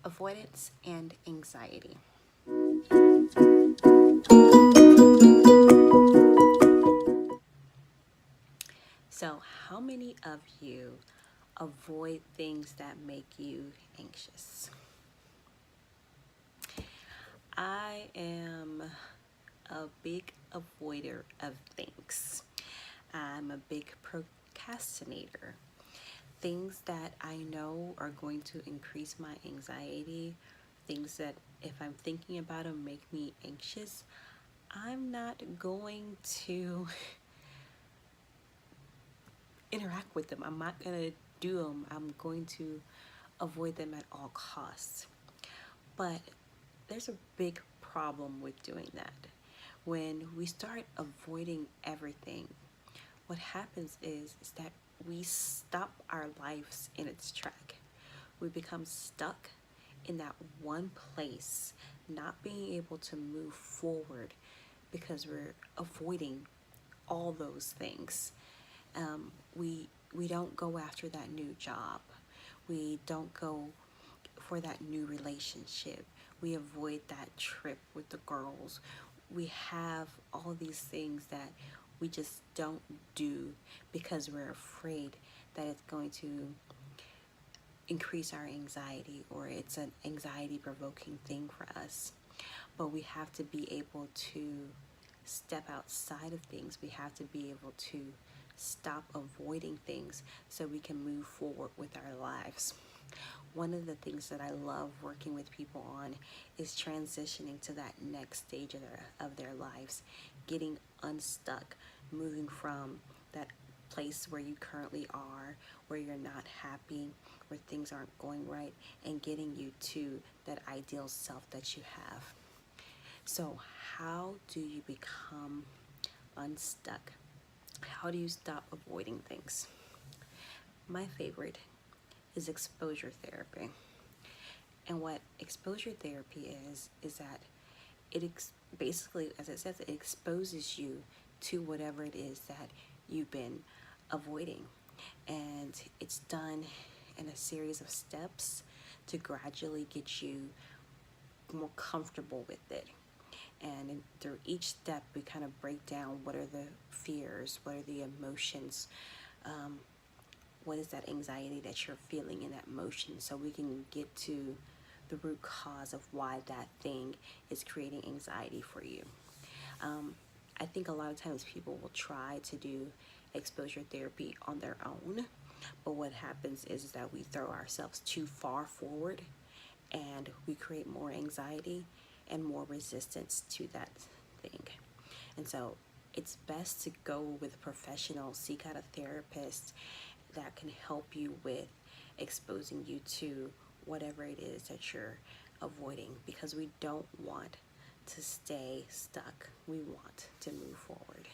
Avoidance and anxiety. So, how many of you avoid things that make you anxious? I am a big avoider of things. I'm a big procrastinator. Things that I know are going to increase my anxiety, things that if I'm thinking about them make me anxious, I'm not going to interact with them. I'm not going to do them. I'm going to avoid them at all costs. But there's a big problem with doing that. When we start avoiding everything, what happens is that we stop our lives in its track. We become stuck in that one place, not being able to move forward because we're avoiding all those things. We don't go after that new job. We don't go for that new relationship. We avoid that trip with the girls. We have all these things that we just don't do because we're afraid that it's going to increase our anxiety or it's an anxiety provoking thing for us. But we have to be able to step outside of things. We have to be able to stop avoiding things so we can move forward with our lives. One of the things that I love working with people on is transitioning to that next stage of their lives, getting unstuck, moving from that place where you currently are, where you're not happy, where things aren't going right, and getting you to that ideal self that you have. So, how do you become unstuck? How do you stop avoiding things? My favorite is exposure therapy. And what exposure therapy is that basically, as it says, it exposes you to whatever it is that you've been avoiding. And it's done in a series of steps to gradually get you more comfortable with it. And through each step, we kind of break down what are the fears, what are the emotions, what is that anxiety that you're feeling in that emotion, so we can get to the root cause of why that thing is creating anxiety for you. I think a lot of times people will try to do exposure therapy on their own, but what happens is that we throw ourselves too far forward and we create more anxiety and more resistance to that thing. And so it's best to go with a professional, seek out a therapist that can help you with exposing you to whatever it is that you're avoiding, because we don't want to stay stuck. We want to move forward.